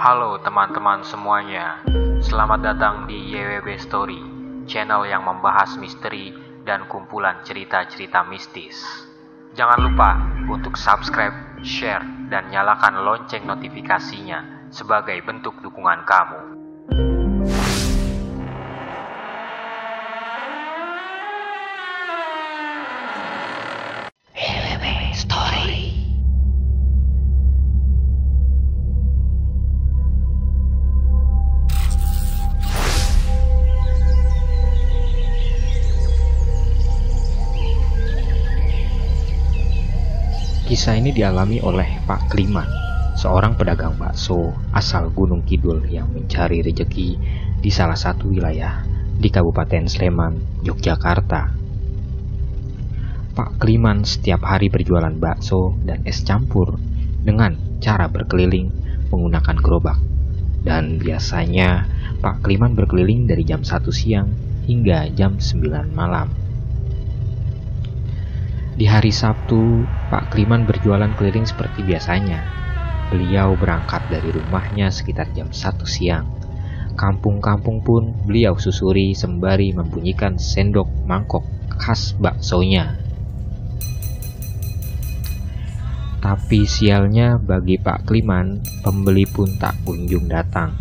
Halo teman-teman semuanya, selamat datang di YWB Story, channel yang membahas misteri dan kumpulan cerita-cerita mistis. Jangan lupa untuk subscribe, share, dan nyalakan lonceng notifikasinya sebagai bentuk dukungan kamu. YWB Story. Kisah ini dialami oleh Pak Kliman, seorang pedagang bakso asal Gunung Kidul yang mencari rejeki di salah satu wilayah di Kabupaten Sleman, Yogyakarta. Pak Kliman setiap hari berjualan bakso dan es campur dengan cara berkeliling menggunakan gerobak. Dan biasanya Pak Kliman berkeliling dari jam 1 siang hingga jam 9 malam. Di hari Sabtu, Pak Kliman berjualan keliling seperti biasanya. Beliau berangkat dari rumahnya sekitar jam 1 siang. Kampung-kampung pun beliau susuri sembari membunyikan sendok mangkok khas baksonya. Tapi sialnya bagi Pak Kliman, pembeli pun tak kunjung datang.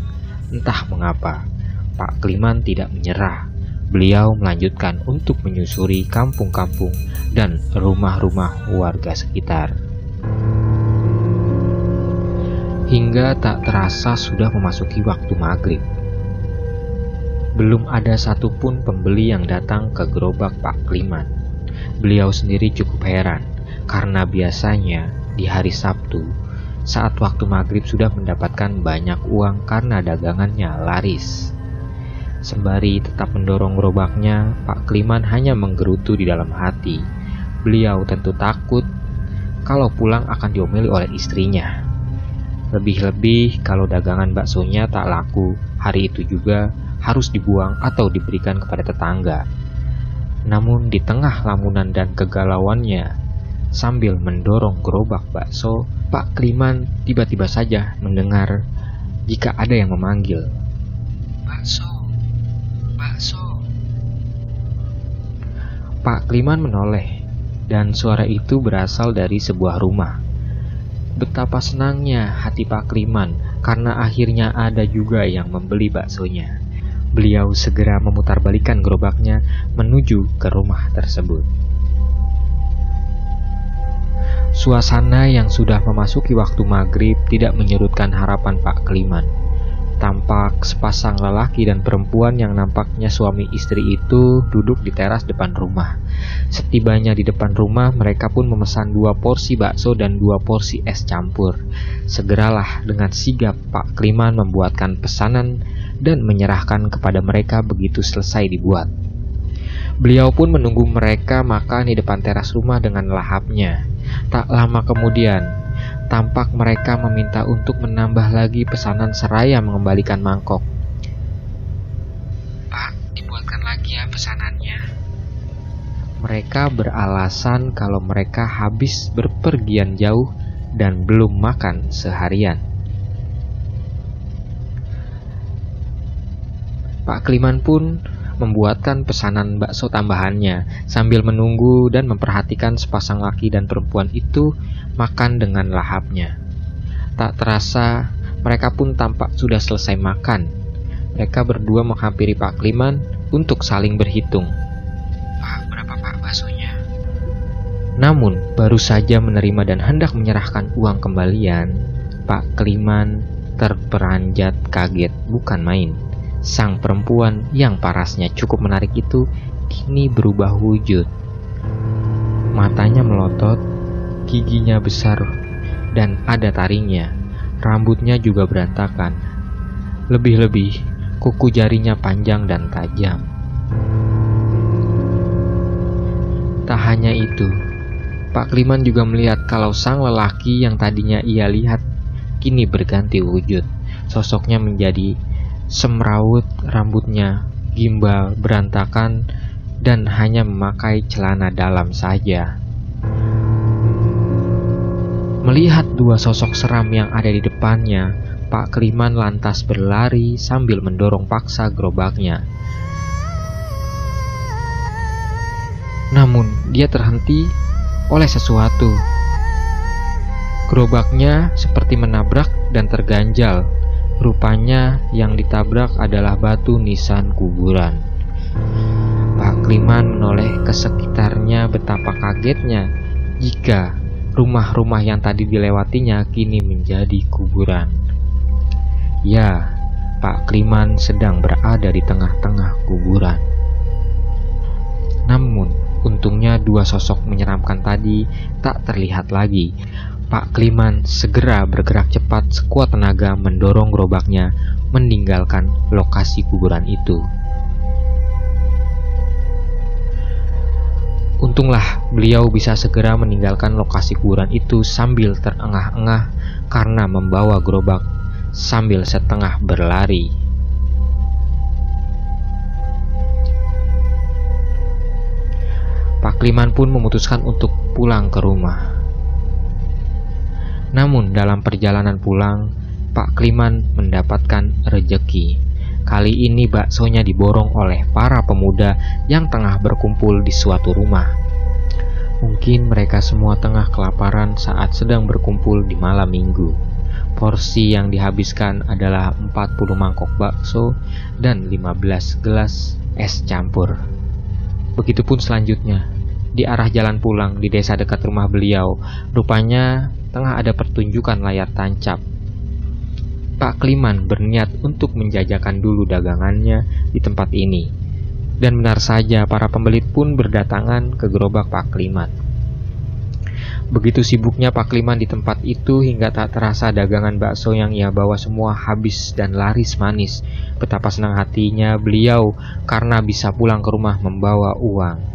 Entah mengapa, Pak Kliman tidak menyerah. Beliau melanjutkan untuk menyusuri kampung-kampung dan rumah-rumah warga sekitar. Hingga tak terasa sudah memasuki waktu maghrib. Belum ada satupun pembeli yang datang ke gerobak Pak Kliman. Beliau sendiri cukup heran, karena biasanya di hari Sabtu, saat waktu maghrib sudah mendapatkan banyak uang karena dagangannya laris. Sembari tetap mendorong gerobaknya, Pak Kliman hanya menggerutu di dalam hati. Beliau tentu takut kalau pulang akan diomeli oleh istrinya. Lebih-lebih kalau dagangan baksonya tak laku, hari itu juga harus dibuang atau diberikan kepada tetangga. Namun di tengah lamunan dan kegalauannya, sambil mendorong gerobak bakso, Pak Kliman tiba-tiba saja mendengar jika ada yang memanggil, "Bakso, bakso." Pak Kliman menoleh, dan suara itu berasal dari sebuah rumah. Betapa senangnya hati Pak Kliman karena akhirnya ada juga yang membeli baksonya. Beliau segera memutarbalikkan gerobaknya menuju ke rumah tersebut. Suasana yang sudah memasuki waktu maghrib tidak menyurutkan harapan Pak Kliman. Tampak sepasang lelaki dan perempuan yang nampaknya suami istri itu duduk di teras depan rumah. Setibanya di depan rumah, mereka pun memesan 2 porsi bakso dan 2 porsi es campur. Segeralah dengan sigap Pak Kliman membuatkan pesanan dan menyerahkan kepada mereka begitu selesai dibuat. Beliau pun menunggu mereka makan di depan teras rumah dengan lahapnya. Tak lama kemudian, tampak mereka meminta untuk menambah lagi pesanan seraya mengembalikan mangkok. "Pak, dibuatkan lagi ya pesanannya." Mereka beralasan kalau mereka habis berpergian jauh dan belum makan seharian. Pak Kliman pun membuatkan pesanan bakso tambahannya sambil menunggu dan memperhatikan sepasang laki dan perempuan itu makan dengan lahapnya. Tak terasa mereka pun tampak sudah selesai makan. Mereka berdua menghampiri Pak Kliman untuk saling berhitung. "Pak, berapa Pak baksonya?" Namun baru saja menerima dan hendak menyerahkan uang kembalian, Pak Kliman terperanjat kaget bukan main. Sang perempuan yang parasnya cukup menarik itu kini berubah wujud. Matanya melotot, giginya besar dan ada taringnya. Rambutnya juga berantakan. Lebih-lebih, kuku jarinya panjang dan tajam. Tak hanya itu, Pak Kliman juga melihat kalau sang lelaki yang tadinya ia lihat kini berganti wujud. Sosoknya menjadi semrawut, rambutnya gimbal, berantakan, dan hanya memakai celana dalam saja. Melihat 2 sosok seram yang ada di depannya, Pak Kliman lantas berlari sambil mendorong paksa gerobaknya. Namun dia terhenti oleh sesuatu. Gerobaknya seperti menabrak dan terganjal. Rupanya yang ditabrak adalah batu nisan kuburan. Pak Kliman menoleh ke sekitarnya betapa kagetnya jika rumah-rumah yang tadi dilewatinya kini menjadi kuburan. Ya, Pak Kliman sedang berada di tengah-tengah kuburan. Namun, untungnya dua sosok menyeramkan tadi tak terlihat lagi. Pak Kliman segera bergerak cepat sekuat tenaga mendorong gerobaknya meninggalkan lokasi kuburan itu. Untunglah beliau bisa segera meninggalkan lokasi kuburan itu sambil terengah-engah karena membawa gerobak sambil setengah berlari. Pak Kliman pun memutuskan untuk pulang ke rumah. Namun dalam perjalanan pulang, Pak Kliman mendapatkan rejeki. Kali ini baksonya diborong oleh para pemuda yang tengah berkumpul di suatu rumah. Mungkin mereka semua tengah kelaparan saat sedang berkumpul di malam minggu. Porsi yang dihabiskan adalah 40 mangkok bakso dan 15 gelas es campur. Begitupun selanjutnya, di arah jalan pulang di desa dekat rumah beliau, rupanya tengah ada pertunjukan layar tancap. Pak Kliman berniat untuk menjajakan dulu dagangannya di tempat ini. Dan benar saja para pembeli pun berdatangan ke gerobak Pak Kliman. Begitu sibuknya Pak Kliman di tempat itu hingga tak terasa dagangan bakso yang ia bawa semua habis dan laris manis. Betapa senang hatinya beliau karena bisa pulang ke rumah membawa uang.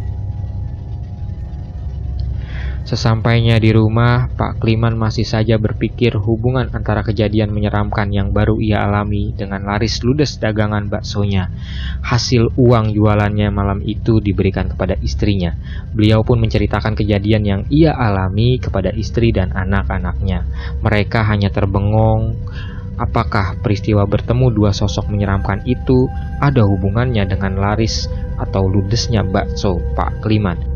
Sesampainya di rumah, Pak Kliman masih saja berpikir hubungan antara kejadian menyeramkan yang baru ia alami dengan laris ludes dagangan baksonya. Hasil uang jualannya malam itu diberikan kepada istrinya. Beliau pun menceritakan kejadian yang ia alami kepada istri dan anak-anaknya. Mereka hanya terbengong. Apakah peristiwa bertemu dua sosok menyeramkan itu ada hubungannya dengan laris atau ludesnya bakso Pak Kliman